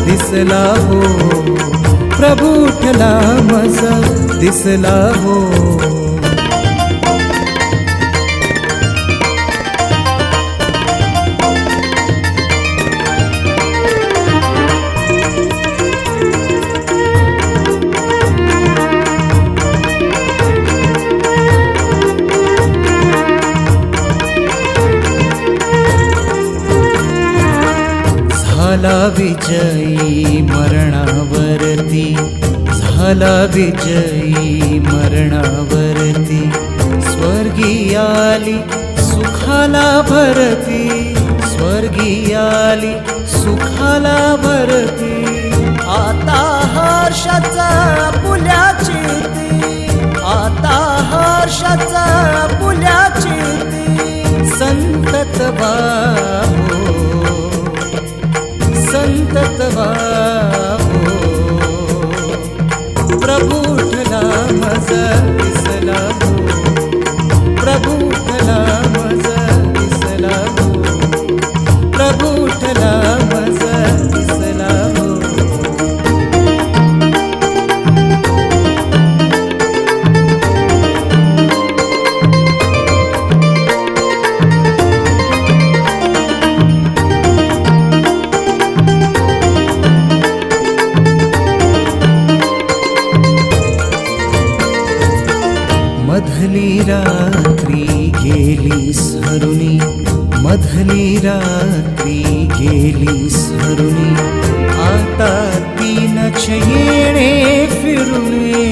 दिसला हो, प्रभू उठला माझा दिसला हो. झाला विजयी मरणावरती, झाला विजयी मरणावरती. स्वर्गीयाली सुखाला भरती, स्वर्गीयाली सुखाला भरती. आता हर्षाचा पुल्याची ती, आता हर्षाचा पुल्याची ती. संतत वाहो, संतत वाहो. प्रभू उठला माझा दिसला हो, प्रभू उठला माझा दिसला हो, प्रभू उठला माझा दिसला हो. मधली रात्री गेली सरुनी, मधली रात्री गेली सरुनी. आता तीनच येणे फिरुने,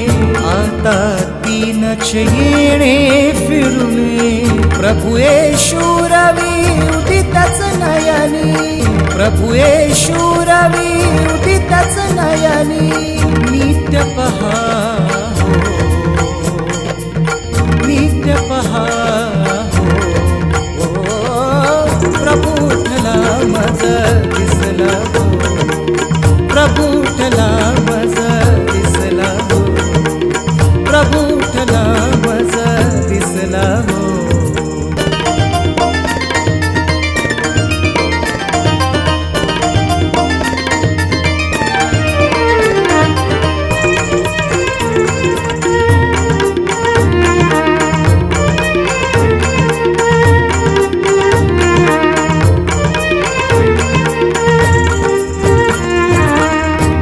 आता तीनच येणे फिरुने. प्रभु येशू रवी उदितच नयनी, प्रभु येशू रवी उदितच नयनी. नित्य पहा नित्य पहा हो, प्रभु उठला माझा दिसला हो, प्रभु उठला माझा दिसला हो, प्रभु उठला माझा दिसला हो.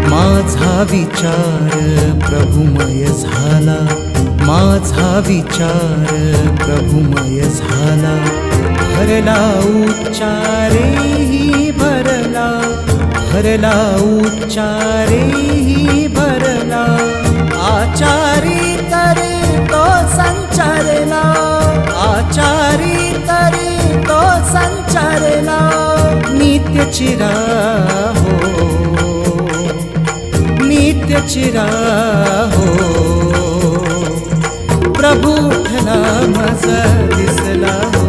माझा विचार प्रभुमय झाला, माझा विचार प्रभुमय झाला. भरला उच्चारेही भरला, भरला उच्चारेही भरला. आचारी तरी तो संचारला, आचारी तरी तो संचारला. नित्य चिरा हो, नित्य चिरा हो. प्रभु उठला माझा दिसला हो,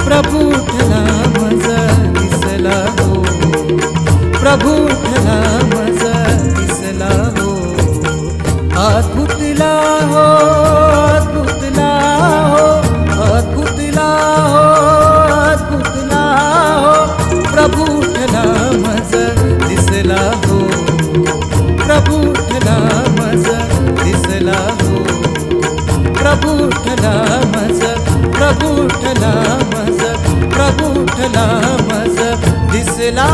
प्रभु उठला माझा दिसला हो, प्रभु उठला माझा दिसला हो. अद्भुतला हो, अद्भुतला हो, अद्भुतला हो, अद्भुतला हो. प्रभु उठला माझा दिसला हो, प्रभु उठला माझा दिसला हो, प्रभु उठला माझा, प्रभु उठला माझा, प्रभु उठला माझा दिसला.